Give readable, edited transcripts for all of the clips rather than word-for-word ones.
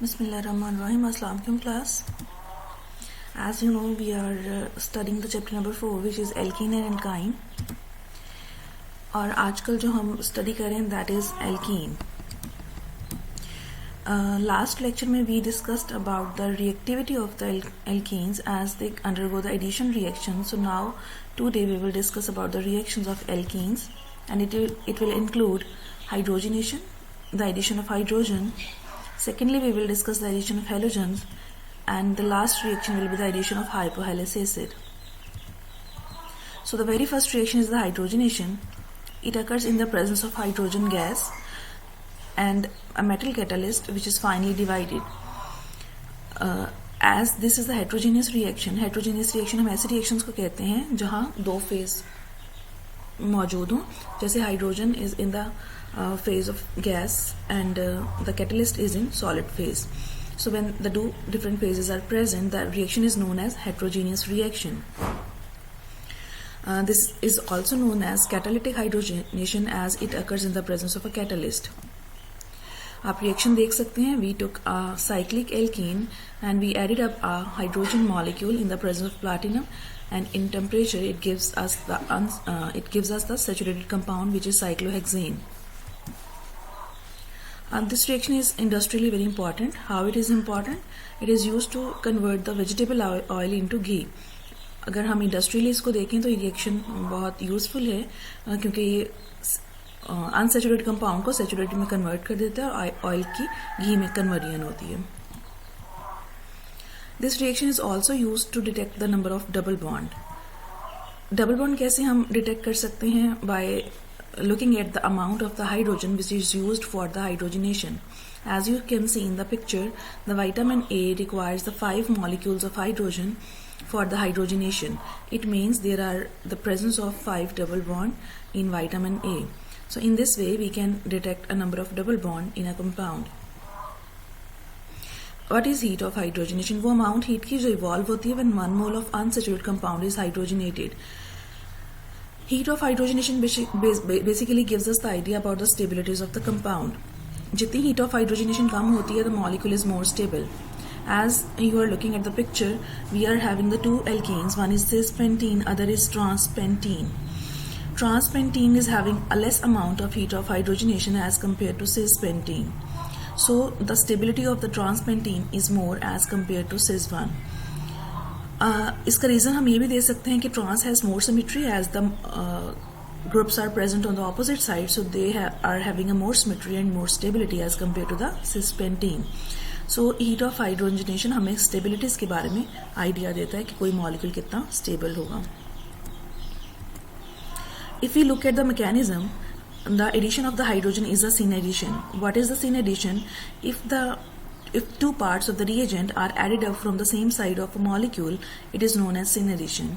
Bismillahirrahmanirrahim. Assalamu alaikum class. As you know, we are studying the chapter number 4, which is alkene and alkyne. और आजकल जो हम study कर रहे हैं that is alkene. Last lecture में we discussed about the reactivity of the alkenes as they undergo the addition reaction. So now today we will discuss about the reactions of alkenes, and it will include hydrogenation, the addition of hydrogen. Secondly, we will discuss the addition of halogens, and the last reaction will be the addition of hypohalous acid. So the very first reaction is the hydrogenation. It occurs in the presence of hydrogen gas and a metal catalyst which is finely divided. As this is the heterogeneous reaction हम ऐसे reactions को कहते हैं जहाँ दो phase मौजूद हों, जैसे hydrogen is in the phase of gas and the catalyst is in solid phase. So when the two different phases are present, the reaction is known as heterogeneous reaction. This is also known as catalytic hydrogenation as it occurs in the presence of a catalyst. आप reaction देख सकते हैं. We took a cyclic alkene and we added up a hydrogen molecule in the presence of platinum, and in temperature it gives us the saturated compound which is cyclohexane. This reaction is industrially very important. How it is important? It is used to convert the vegetable oil into ghee. अगर हम industrially इसको देखें तो ये reaction बहुत useful है क्योंकि ये अनसेचुरेटेड कंपाउंड को सेचुरेटेड में कन्वर्ट कर देता है और ऑयल की घी में कन्वर्जन होती है. This reaction is also use to detect the number of double bond. Double bond कैसे हम डिटेक्ट कर सकते हैं? By looking at the amount of the hydrogen which is used for the hydrogenation. As you can see in the picture, the vitamin A requires the 5 molecules of hydrogen for the hydrogenation. It means there are the presence of 5 double bond in vitamin A. So in this way we can detect a number of double bond in a compound. What is heat of hydrogenation? वो amount heat की जो evolve होती है when 1 mole of unsaturated compound is hydrogenated. Heat of hydrogenation basically gives us the idea about the stabilities of the compound. जितनी heat of hydrogenation कम होती है, the molecule is more stable. As you are looking at the picture, we are having the two alkenes. One is cis-pentene, other is trans-pentene. Trans-pentene is having a less amount of heat of hydrogenation as compared to cis-pentene. So the stability of the trans-pentene is more as compared to cis-1. इसका reason हम ये भी दे सकते हैं कि trans has more symmetry as the groups are present on the opposite side, so they are having a more symmetry and more stability as compare to the cis pentene. So heat of hydrogenation हमें stabilities के बारे में idea देता है कि कोई molecule कितना stable होगा. If you look at the mechanism, the addition of the hydrogen is a syn addition. What is the syn addition? If two parts of the reagent are added up from the same side of a molecule, it is known as syn addition.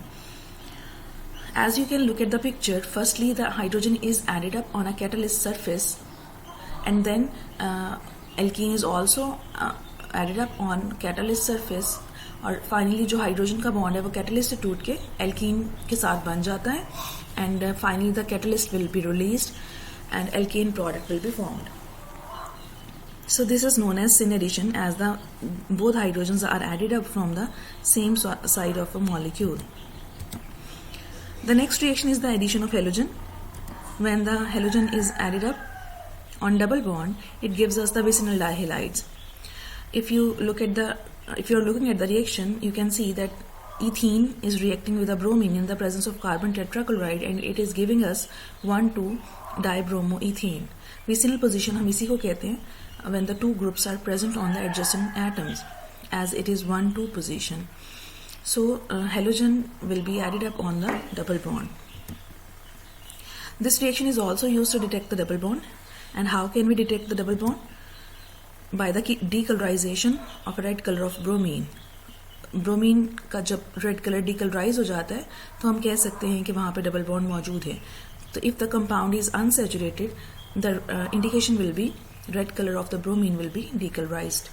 As you can look at the picture, firstly the hydrogen is added up on a catalyst surface, and then alkene is also added up on catalyst surface, और finally जो hydrogen का bond है वो catalyst से टूट के alkene के साथ बन जाता है, and finally the catalyst will be released and alkene product will be formed. So this is known as syn addition, as the both hydrogens are added up from the same side of a molecule. The next reaction is the addition of halogen. When the halogen is added up on double bond, it gives us the vicinal dihalides. If you are looking at the reaction, you can see that ethene is reacting with a bromine in the presence of carbon tetrachloride, and it is giving us 1,2-dibromoethane. Vicinal position हम इसी को कहते हैं when the two groups are present on the adjacent atoms, as it is 1,2 position. So halogen will be added up on the double bond. This reaction is also used to detect the double bond. And how can we detect the double bond? By the decolorization of a red color of bromine. Bromine का जब red colour decolourise हो जाता है तो हम कह सकते हैं कि वहाँ पे डबल बॉन्ड मौजूद है. तो if the compound is unsaturated, the indication will be red color of the bromine will be decolorized.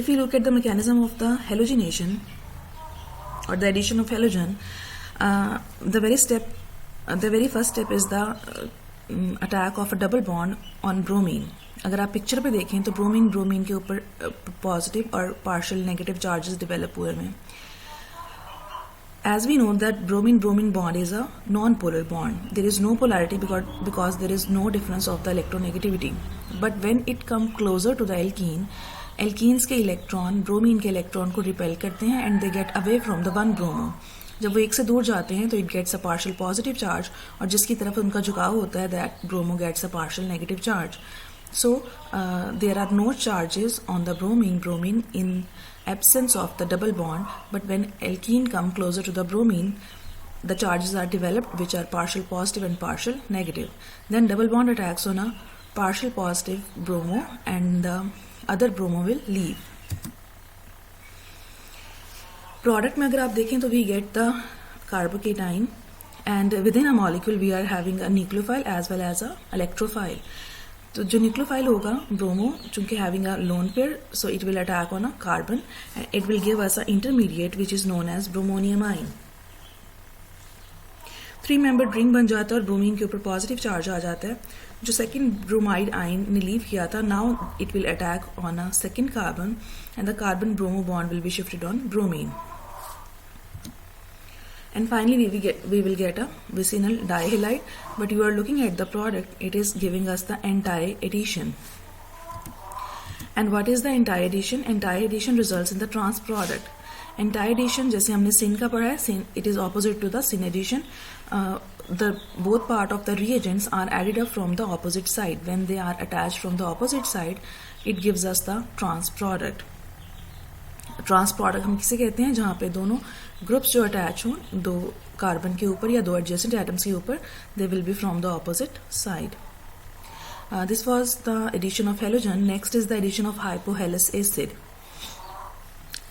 If you look at the mechanism of the halogenation or the addition of halogen, the very first step is the attack of a double bond on bromine. अगर आप picture पे देखें तो bromine के ऊपर positive और partial negative charges develop हुए हैं. As we know that bromine bond is a non-polar bond. There is no polarity because there is no difference of the electronegativity. But when it comes closer to the alkene, alkenes के electron bromine के electron को repel करते हैं and they get away from the one bromo. जब वो एक से दूर जाते हैं तो it gets a partial positive charge और जिसकी तरफ उनका झुकाव होता है that bromo gets a partial negative charge. So there are no charges on the bromine in absence of the double bond, but when alkene come closer to the bromine, the charges are developed which are partial positive and partial negative. Then double bond attacks on a partial positive bromo and the other bromo will leave. Product में अगर आप देखें तो we get the carbocation and within a molecule we are having a nucleophile as well as a electrophile. तो जो nucleophile होगा bromo चूंकि having a lone pair so it will attack on a carbon and it will give us a intermediate which is known as bromonium ion. 3 membered ring बन जाता है और bromine के ऊपर पॉजिटिव चार्ज आ जाता है. जो सेकंड ब्रोमाइड आइन ने लीव किया था now it will attack on a second carbon and the carbon bromo bond will be shifted on bromine. And finally we will get a vicinal dihalide, but you are looking at the product, it is giving us the anti-addition. And what is the anti-addition? Anti-addition results in the trans product. Anti-addition जैसे हमने sin का पढ़ा है, it is opposite to the sin addition. The both part of the reagents are added up from the opposite side. When they are attached from the opposite side, it gives us the trans product. Trans product हम किसे कहते हैं जहाँ पे दोनों groups जो attach हों दो कार्बन के ऊपर या दो एडजेसेंट एटम्स के ऊपर they will be from the opposite side. This was the addition of halogen. Next is the addition of hypohalous acid.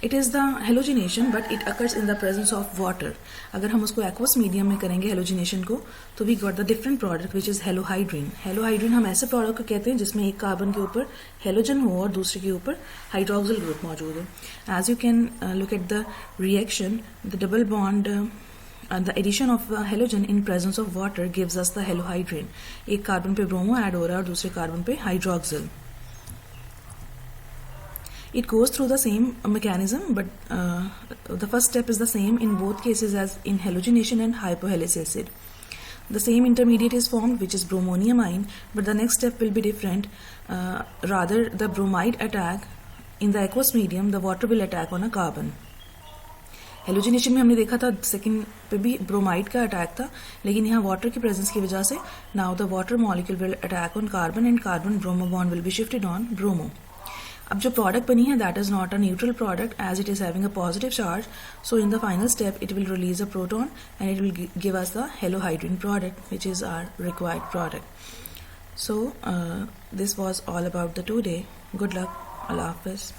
It is the halogenation but it occurs in the presence of water. अगर हम उसको aqueous medium में करेंगे halogenation को तो we got the different product which is halohydrin. Halohydrin हम ऐसे product को कहते हैं जिसमें एक कार्बन के ऊपर हेलोजन हो और दूसरे के ऊपर हाइड्रोक्सिल ग्रुप मौजूद हो. As you can look at the reaction the double bond the addition of halogen in presence of water gives us the हेलोहाइड्रीन. एक कार्बन पे ब्रोमो ऐड हो रहा है और दूसरे कार्बन पे hydroxyl. It goes through the same mechanism, but the first step is the same in both cases as in halogenation and hypohelix acid. The same intermediate is formed, which is bromonium ion, but the next step will be different. Rather, the bromide attack in the aqueous medium, the water will attack on a carbon. Halogenation में हमने देखा था second पे भी bromide का attack था, लेकिन यहाँ वाटर की प्रेजेंस की वजह से now the water molecule will attack on carbon and carbon bromo bond will be shifted on bromo. अब जो प्रोडक्ट बनी है that is not a neutral product as it is having a positive charge, so in the final step it will release a proton and it will give us the halohydrin product which is our required product. So this was all about the today. Good luck. Allah Hafiz.